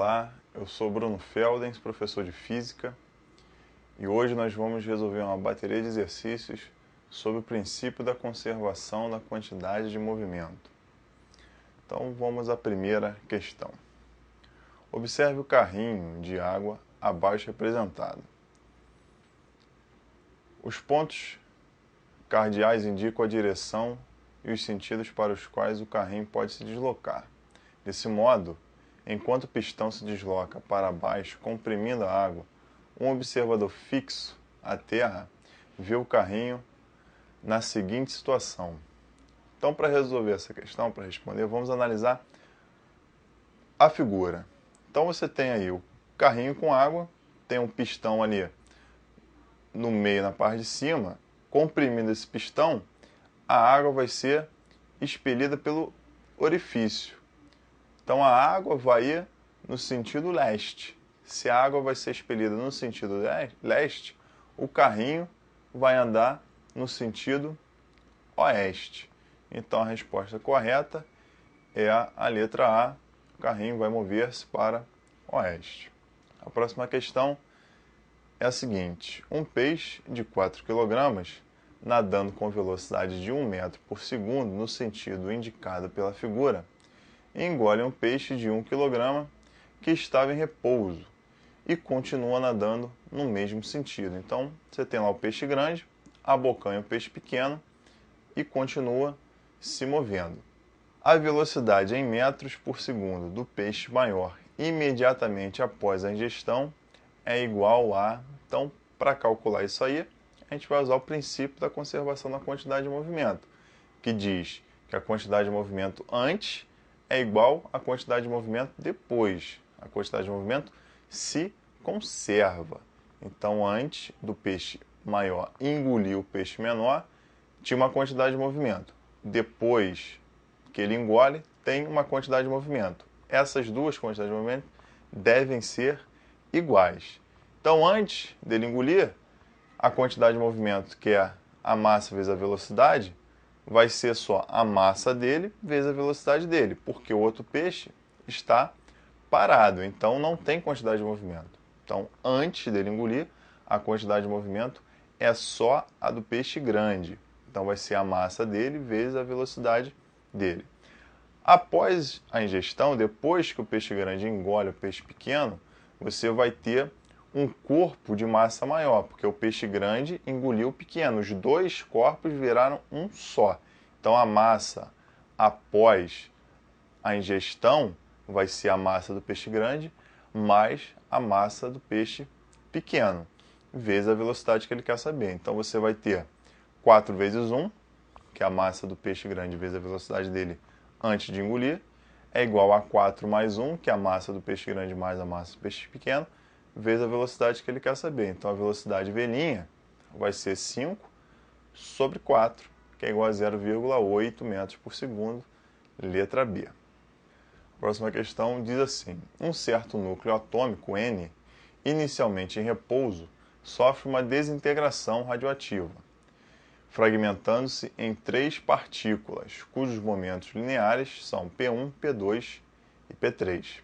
Olá, eu sou Bruno Feldens, professor de Física, e hoje nós vamos resolver uma bateria de exercícios sobre o princípio da conservação da quantidade de movimento. Então vamos à primeira questão. Observe o carrinho de água abaixo representado. Os pontos cardeais indicam a direção e os sentidos para os quais o carrinho pode se deslocar. Desse modo, enquanto o pistão se desloca para baixo, comprimindo a água, um observador fixo à terra vê o carrinho na seguinte situação. Então, para resolver essa questão, para responder, vamos analisar a figura. Então, você tem aí o carrinho com água, tem um pistão ali no meio, na parte de cima. Comprimindo esse pistão, a água vai ser expelida pelo orifício. Então, a água vai ir no sentido leste. Se a água vai ser expelida no sentido leste, o carrinho vai andar no sentido oeste. Então, a resposta correta é a letra A. O carrinho vai mover-se para oeste. A próxima questão é a seguinte. Um peixe de 4 kg, nadando com velocidade de 1 metro por segundo no sentido indicado pela figura, engole um peixe de 1 kg que estava em repouso e continua nadando no mesmo sentido. Então, você tem lá o peixe grande, abocanha o peixe pequeno e continua se movendo. A velocidade em metros por segundo do peixe maior imediatamente após a ingestão é igual a... Então, para calcular isso aí, a gente vai usar o princípio da conservação da quantidade de movimento, que diz que a quantidade de movimento antes é igual à quantidade de movimento depois. A quantidade de movimento se conserva. Então, antes do peixe maior engolir o peixe menor, tinha uma quantidade de movimento. Depois que ele engole, tem uma quantidade de movimento. Essas duas quantidades de movimento devem ser iguais. Então, antes dele engolir, a quantidade de movimento, que é a massa vezes a velocidade, vai ser só a massa dele vezes a velocidade dele, porque o outro peixe está parado, então não tem quantidade de movimento. Então, antes dele engolir, a quantidade de movimento é só a do peixe grande. Então, vai ser a massa dele vezes a velocidade dele. Após a ingestão, depois que o peixe grande engole o peixe pequeno, você vai ter um corpo de massa maior, porque o peixe grande engoliu o pequeno. Os dois corpos viraram um só. Então, a massa após a ingestão vai ser a massa do peixe grande mais a massa do peixe pequeno, vezes a velocidade que ele quer saber. Então, você vai ter 4 vezes 1, que é a massa do peixe grande vezes a velocidade dele antes de engolir, é igual a 4 mais 1, que é a massa do peixe grande mais a massa do peixe pequeno, vezes a velocidade que ele quer saber. Então, a velocidade velhinha vai ser 5 sobre 4, que é igual a 0,8 metros por segundo, letra B. A próxima questão diz assim: um certo núcleo atômico, N, inicialmente em repouso, sofre uma desintegração radioativa, fragmentando-se em 3 partículas, cujos momentos lineares são P1, P2 e P3.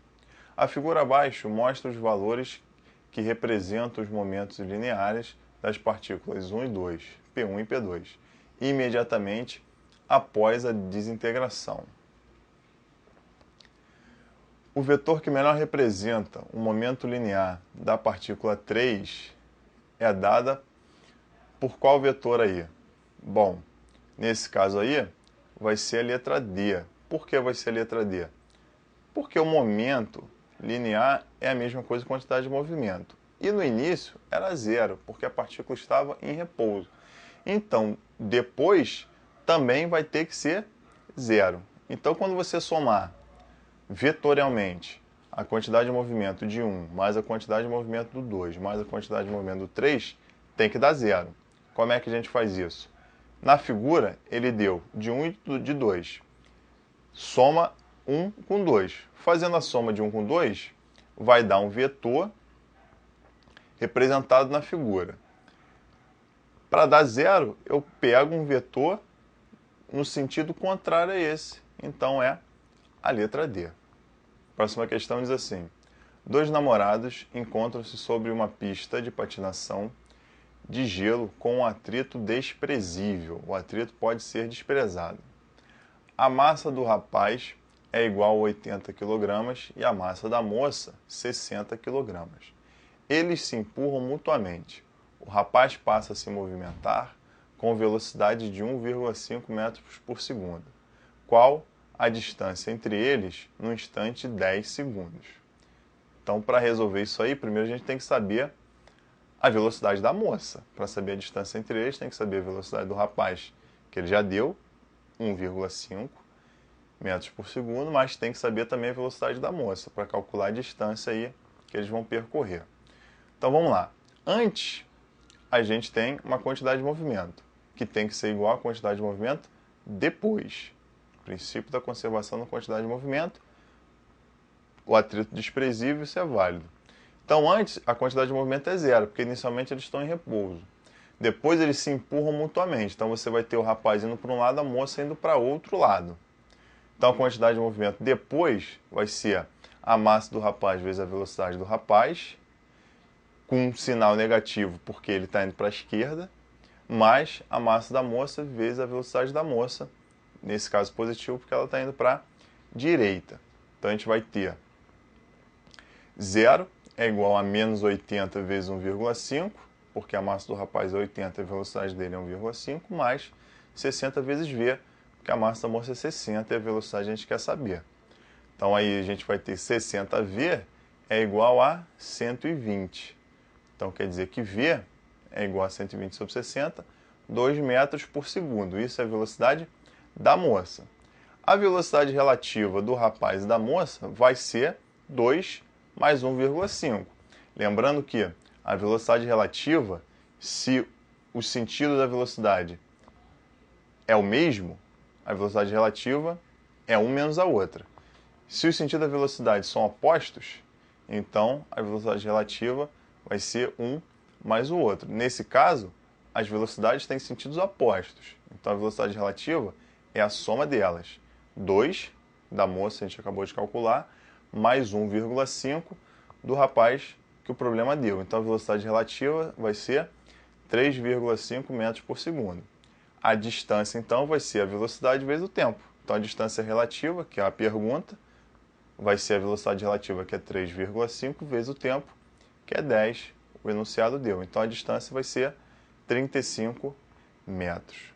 A figura abaixo mostra os valores que representam os momentos lineares das partículas 1 e 2, P1 e P2, imediatamente após a desintegração. O vetor que melhor representa o momento linear da partícula 3 é dada por qual vetor aí? Bom, nesse caso aí, vai ser a letra D. Por que vai ser a letra D? Porque o momento linear é a mesma coisa que a quantidade de movimento. E no início era 0, porque a partícula estava em repouso. Então, depois também vai ter que ser 0. Então, quando você somar vetorialmente a quantidade de movimento de 1 mais a quantidade de movimento do 2 mais a quantidade de movimento do 3, tem que dar 0. Como é que a gente faz isso? Na figura, ele deu de 1 e de 2. Soma 1 com 2. Fazendo a soma de 1 com 2, vai dar um vetor representado na figura. Para dar 0, eu pego um vetor no sentido contrário a esse. Então, é a letra D. Próxima questão diz assim: Dois namorados encontram-se sobre uma pista de patinação de gelo com um atrito desprezível. O atrito pode ser desprezado. A massa do rapaz é igual a 80 kg e a massa da moça, 60 kg. Eles se empurram mutuamente. O rapaz passa a se movimentar com velocidade de 1,5 metros por segundo. Qual a distância entre eles no instante 10 segundos? Então, para resolver isso aí, primeiro a gente tem que saber a velocidade da moça. Para saber a distância entre eles, tem que saber a velocidade do rapaz, que ele já deu, 1,5 metros por segundo, mas tem que saber também a velocidade da moça, para calcular a distância aí que eles vão percorrer. Então, vamos lá. Antes, a gente tem uma quantidade de movimento, que tem que ser igual à quantidade de movimento depois. Princípio da conservação da quantidade de movimento. O atrito desprezível, isso é válido. Então, antes, a quantidade de movimento é zero, porque inicialmente eles estão em repouso. Depois, eles se empurram mutuamente. Então, você vai ter o rapaz indo para um lado, a moça indo para outro lado. Então, a quantidade de movimento depois vai ser a massa do rapaz vezes a velocidade do rapaz, com um sinal negativo, porque ele está indo para a esquerda, mais a massa da moça vezes a velocidade da moça, nesse caso positivo, porque ela está indo para a direita. Então, a gente vai ter 0 é igual a menos 80 vezes 1,5, porque a massa do rapaz é 80 e a velocidade dele é 1,5, mais 60 vezes V, porque a massa da moça é 60 e a velocidade a gente quer saber. Então aí a gente vai ter 60V é igual a 120. Então quer dizer que V é igual a 120 sobre 60, 2 metros por segundo. Isso é a velocidade da moça. A velocidade relativa do rapaz e da moça vai ser 2 mais 1,5. Lembrando que a velocidade relativa, se o sentido da velocidade é o mesmo, a velocidade relativa é um menos a outra. Se os sentidos da velocidade são opostos, então a velocidade relativa vai ser um mais o outro. Nesse caso, as velocidades têm sentidos opostos. Então a velocidade relativa é a soma delas. 2 da moça, a gente acabou de calcular, mais 1,5 do rapaz que o problema deu. Então a velocidade relativa vai ser 3,5 metros por segundo. A distância, então, vai ser a velocidade vezes o tempo. Então a distância relativa, que é a pergunta, vai ser a velocidade relativa, que é 3,5, vezes o tempo, que é 10, o enunciado deu. Então a distância vai ser 35 metros.